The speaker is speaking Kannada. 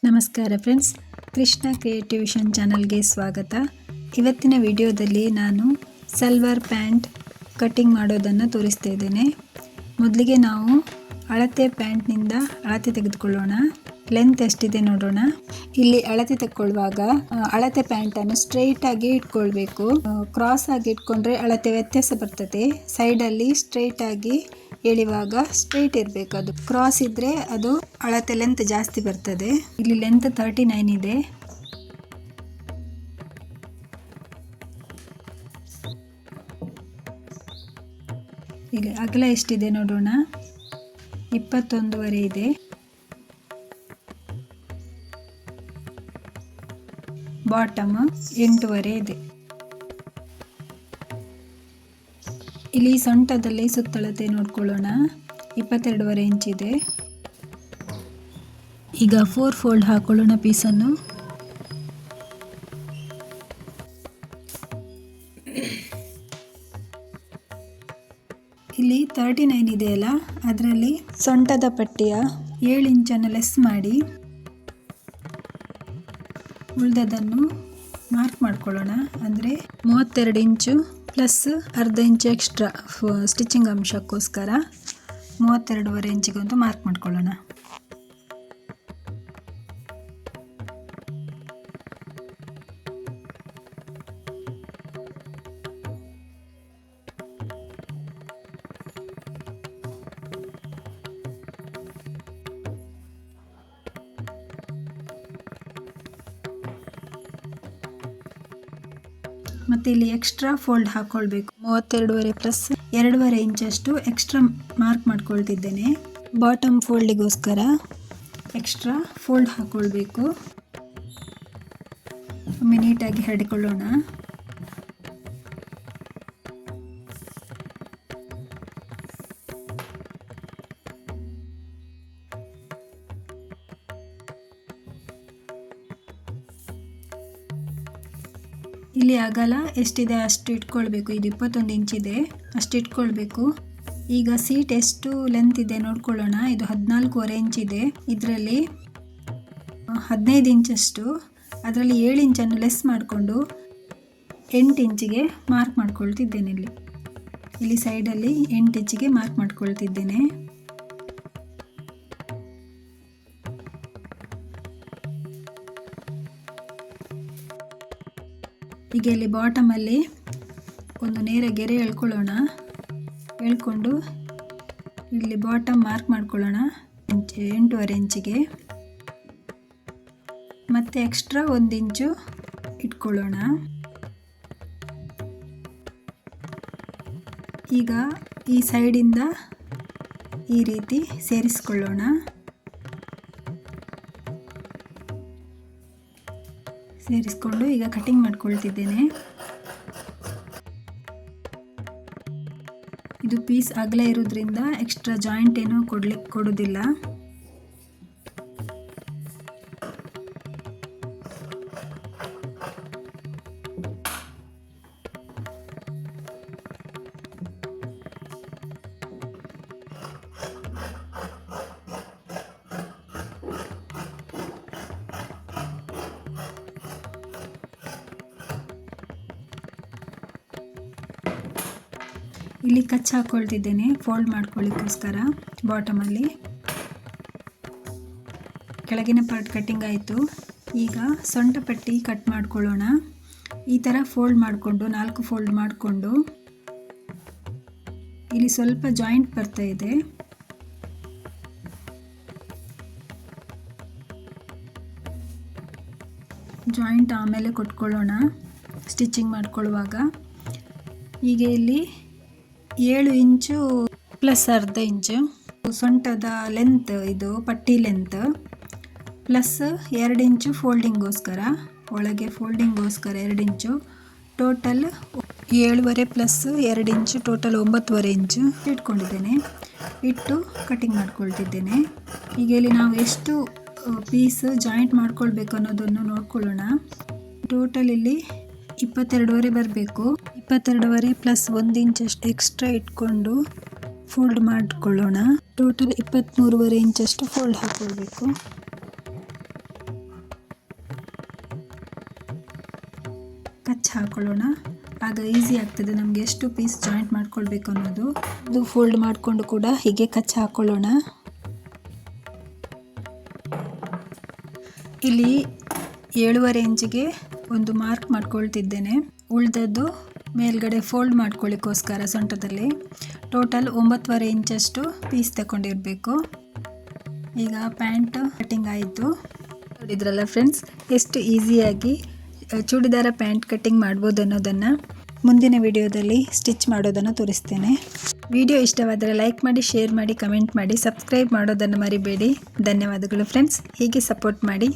ನಮಸ್ಕಾರ ಫ್ರೆಂಡ್ಸ್, ಕೃಷ್ಣ ಕ್ರಿಯೇಟಿವಿಷನ್ ಚಾನಲ್ಗೆ ಸ್ವಾಗತ. ಇವತ್ತಿನ ವಿಡಿಯೋದಲ್ಲಿ ನಾನು ಸಲ್ವಾರ್ ಪ್ಯಾಂಟ್ ಕಟ್ಟಿಂಗ್ ಮಾಡೋದನ್ನು ತೋರಿಸ್ತಾ ಇದ್ದೇನೆ. ಮೊದಲಿಗೆ ನಾವು ಅಳತೆ ಪ್ಯಾಂಟ್ನಿಂದ ಅಳತೆ ತೆಗೆದುಕೊಳ್ಳೋಣ. ಲೆಂತ್ ಎಷ್ಟಿದೆ ನೋಡೋಣ. ಇಲ್ಲಿ ಅಳತೆ ತಗೊಳ್ಳುವಾಗ ಅಳತೆ ಪ್ಯಾಂಟನ್ನು ಸ್ಟ್ರೈಟ್ ಆಗಿ ಇಟ್ಕೊಳ್ಬೇಕು. ಕ್ರಾಸ್ ಆಗಿ ಇಟ್ಕೊಂಡ್ರೆ ಅಳತೆ ವ್ಯತ್ಯಾಸ ಬರ್ತದೆ. ಸೈಡಲ್ಲಿ ಸ್ಟ್ರೈಟ್ ಆಗಿ ಎಳೆಯುವಾಗ ಸ್ಟ್ರೈಟ್ ಇರಬೇಕು. ಅದು ಕ್ರಾಸ್ ಇದ್ರೆ ಅದು ಅಳತೆ ಲೆಂತ್ ಜಾಸ್ತಿ ಬರ್ತದೆ. ಇಲ್ಲಿ ಲೆಂತ್ 39 ಇದೆ. ಇಲ್ಲಿ ಅಗಲ ಎಷ್ಟಿದೆ ನೋಡೋಣ. 21.5 ಇದೆ. ಬಾಟಮ್ 8.5 ಇದೆ. ಇಲ್ಲಿ ಸೊಂಟದಲ್ಲಿ ಸುತ್ತಳತೆ ನೋಡ್ಕೊಳ್ಳೋಣ. 22.5 ಇಂಚ್ ಇದೆ. ಈಗ 4 ಫೋಲ್ಡ್ ಹಾಕೊಳ್ಳೋಣ ಪೀಸನ್ನು. ಇಲ್ಲಿ 39 ಇದೆಯಲ್ಲ, ಅದರಲ್ಲಿ ಸೊಂಟದ ಪಟ್ಟಿಯ 7 ಇಂಚನ್ನು ಲೆಸ್ ಮಾಡಿ ಉಳಿದದನ್ನು ಮಾರ್ಕ್ ಮಾಡ್ಕೊಳ್ಳೋಣ. ಅಂದರೆ 32 ಇಂಚು ಪ್ಲಸ್ ಅರ್ಧ ಇಂಚು ಎಕ್ಸ್ಟ್ರಾ ಸ್ಟಿಚಿಂಗ್ ಅಂಶಕ್ಕೋಸ್ಕರ 32.5 ಇಂಚಿಗೆ ಒಂದು ಮಾರ್ಕ್ ಮಾಡ್ಕೊಳ್ಳೋಣ. ಮತ್ತು ಇಲ್ಲಿ ಎಕ್ಸ್ಟ್ರಾ ಫೋಲ್ಡ್ ಹಾಕ್ಕೊಳ್ಬೇಕು. 32.5 ಪ್ಲಸ್ 2.5 ಇಂಚಷ್ಟು ಎಕ್ಸ್ಟ್ರಾ ಮಾರ್ಕ್ ಮಾಡ್ಕೊಳ್ತಿದ್ದೇನೆ. ಬಾಟಮ್ ಫೋಲ್ಡಿಗೋಸ್ಕರ ಎಕ್ಸ್ಟ್ರಾ ಫೋಲ್ಡ್ ಹಾಕ್ಕೊಳ್ಬೇಕು. ಒಮ್ಮೆ ನೀಟಾಗಿ ಹರಡಿಕೊಳ್ಳೋಣ. ಇಲ್ಲಿ ಅಗಲ ಎಷ್ಟಿದೆ ಅಷ್ಟು ಇಟ್ಕೊಳ್ಬೇಕು. ಇದು 21 ಇಂಚ್ ಇದೆ, ಅಷ್ಟು ಇಟ್ಕೊಳ್ಬೇಕು. ಈಗ ಸೀಟ್ ಎಷ್ಟು ಲೆಂತ್ ಇದೆ ನೋಡ್ಕೊಳ್ಳೋಣ. ಇದು 14.5 ಇಂಚ್ ಇದೆ. ಇದರಲ್ಲಿ 15 ಇಂಚಷ್ಟು, ಅದರಲ್ಲಿ 7 ಇಂಚನ್ನು ಲೆಸ್ ಮಾಡಿಕೊಂಡು 8 ಇಂಚಿಗೆ ಮಾರ್ಕ್ ಮಾಡ್ಕೊಳ್ತಿದ್ದೇನೆ. ಇಲ್ಲಿ ಸೈಡಲ್ಲಿ 8 ಇಂಚಿಗೆ ಮಾರ್ಕ್ ಮಾಡ್ಕೊಳ್ತಿದ್ದೇನೆ. ಈಗ ಇಲ್ಲಿ ಬಾಟಮಲ್ಲಿ ಒಂದು ನೇರ ಗೆರೆ ಎಳ್ಕೊಳ್ಳೋಣ. ಎಳ್ಕೊಂಡು ಇಲ್ಲಿ ಬಾಟಮ್ ಮಾರ್ಕ್ ಮಾಡ್ಕೊಳ್ಳೋಣ 8.5 ಇಂಚಿಗೆ. ಮತ್ತು ಎಕ್ಸ್ಟ್ರಾ 1 ಇಂಚು ಇಟ್ಕೊಳ್ಳೋಣ. ಈಗ ಈ ಸೈಡಿಂದ ಈ ರೀತಿ ಸೇರಿಸ್ಕೊಳ್ಳೋಣ. ಸೇರಿಸ್ಕೊಂಡು ಈಗ ಕಟಿಂಗ್ ಮಾಡ್ಕೊಳ್ತಿದ್ದೇನೆ. ಇದು ಪೀಸ್ ಅಗಲ ಇರೋದ್ರಿಂದ ಎಕ್ಸ್ಟ್ರಾ ಜಾಯಿಂಟ್ ಏನು ಕೊಡೋದಿಲ್ಲ. ಇಲ್ಲಿ ಕಚ್ ಹಾಕ್ಕೊಳ್ತಿದ್ದೇನೆ ಫೋಲ್ಡ್ ಮಾಡ್ಕೊಳ್ಳಿಕ್ಕೋಸ್ಕರ. ಬಾಟಮಲ್ಲಿ ಕೆಳಗಿನ ಪಾರ್ಟ್ ಕಟ್ಟಿಂಗ್ ಆಯಿತು. ಈಗ ಸೊಂಟ ಪಟ್ಟಿ ಕಟ್ ಮಾಡ್ಕೊಳ್ಳೋಣ. ಈ ಥರ ಫೋಲ್ಡ್ ಮಾಡಿಕೊಂಡು 4 ಫೋಲ್ಡ್ ಮಾಡಿಕೊಂಡು ಇಲ್ಲಿ ಸ್ವಲ್ಪ ಜಾಯಿಂಟ್ ಬರ್ತಾ ಇದೆ. ಜಾಯಿಂಟ್ ಆಮೇಲೆ ಕೊಟ್ಕೊಳ್ಳೋಣ ಸ್ಟಿಚಿಂಗ್ ಮಾಡ್ಕೊಳ್ಳುವಾಗ. ಈಗ ಇಲ್ಲಿ 7 ಇಂಚು ಪ್ಲಸ್ ಅರ್ಧ ಇಂಚು ಸೊಂಟದ ಲೆಂತ್, ಇದು ಪಟ್ಟಿ ಲೆಂತ್, ಪ್ಲಸ್ 2 ಇಂಚು ಫೋಲ್ಡಿಂಗೋಸ್ಕರ, ಒಳಗೆ ಫೋಲ್ಡಿಂಗೋಸ್ಕರ 2 ಇಂಚು, ಟೋಟಲ್ 7.5 ಪ್ಲಸ್ 2 ಇಂಚು ಟೋಟಲ್ 9.5 ಇಂಚು ಇಟ್ಕೊಂಡಿದ್ದೇನೆ. ಇಟ್ಟು ಕಟಿಂಗ್ ಮಾಡ್ಕೊಳ್ತಿದ್ದೇನೆ. ಈಗ ಇಲ್ಲಿ ನಾವು ಎಷ್ಟು ಪೀಸ್ ಜಾಯಿಂಟ್ ಮಾಡ್ಕೊಳ್ಬೇಕು ಅನ್ನೋದನ್ನು ನೋಡ್ಕೊಳ್ಳೋಣ. ಟೋಟಲ್ ಇಲ್ಲಿ 22.5 ಬರಬೇಕು. 22.5 ಪ್ಲಸ್ 1 ಇಂಚಷ್ಟು ಎಕ್ಸ್ಟ್ರಾ ಇಟ್ಕೊಂಡು ಫೋಲ್ಡ್ ಮಾಡಿಕೊಳ್ಳೋಣ. ಟೋಟಲ್ 23.5 ಇಂಚಷ್ಟು ಫೋಲ್ಡ್ ಹಾಕ್ಕೊಳ್ಬೇಕು. ಕಚ್ಚಿ ಹಾಕೊಳ್ಳೋಣ. ಆಗ ಈಸಿ ಆಗ್ತದೆ ನಮಗೆ ಎಷ್ಟು ಪೀಸ್ ಜಾಯಿಂಟ್ ಮಾಡ್ಕೊಳ್ಬೇಕು ಅನ್ನೋದು. ಇದು ಫೋಲ್ಡ್ ಮಾಡಿಕೊಂಡು ಕೂಡ ಹೀಗೆ ಕಚ್ಚಿ ಹಾಕೊಳ್ಳೋಣ. ಇಲ್ಲಿ 7.5 ಇಂಚಿಗೆ ಒಂದು ಮಾರ್ಕ್ ಮಾಡ್ಕೊಳ್ತಿದ್ದೇನೆ. ಉಳಿದದ್ದು ಮೇಲ್ಗಡೆ ಫೋಲ್ಡ್ ಮಾಡ್ಕೊಳ್ಳಿಕ್ಕೋಸ್ಕರ ಸೊಂಟದಲ್ಲಿ ಟೋಟಲ್ 9.5 ಇಂಚಷ್ಟು ಪೀಸ್ ತಗೊಂಡಿರಬೇಕು. ಈಗ ಪ್ಯಾಂಟ್ ಕಟ್ಟಿಂಗ್ ಆಯಿತು. ನೋಡಿದ್ರಲ್ಲ ಫ್ರೆಂಡ್ಸ್, ಎಷ್ಟು ಈಸಿಯಾಗಿ ಚೂಡಿದಾರ ಪ್ಯಾಂಟ್ ಕಟ್ಟಿಂಗ್ ಮಾಡ್ಬೋದು ಅನ್ನೋದನ್ನು ಮುಂದಿನ ವಿಡಿಯೋದಲ್ಲಿ ಸ್ಟಿಚ್ ಮಾಡೋದನ್ನು ತೋರಿಸ್ತೇನೆ. ವಿಡಿಯೋ ಇಷ್ಟವಾದರೆ ಲೈಕ್ ಮಾಡಿ, ಶೇರ್ ಮಾಡಿ, ಕಮೆಂಟ್ ಮಾಡಿ, ಸಬ್ಸ್ಕ್ರೈಬ್ ಮಾಡೋದನ್ನು ಮರಿಬೇಡಿ. ಧನ್ಯವಾದಗಳು ಫ್ರೆಂಡ್ಸ್, ಹೀಗೆ ಸಪೋರ್ಟ್ ಮಾಡಿ.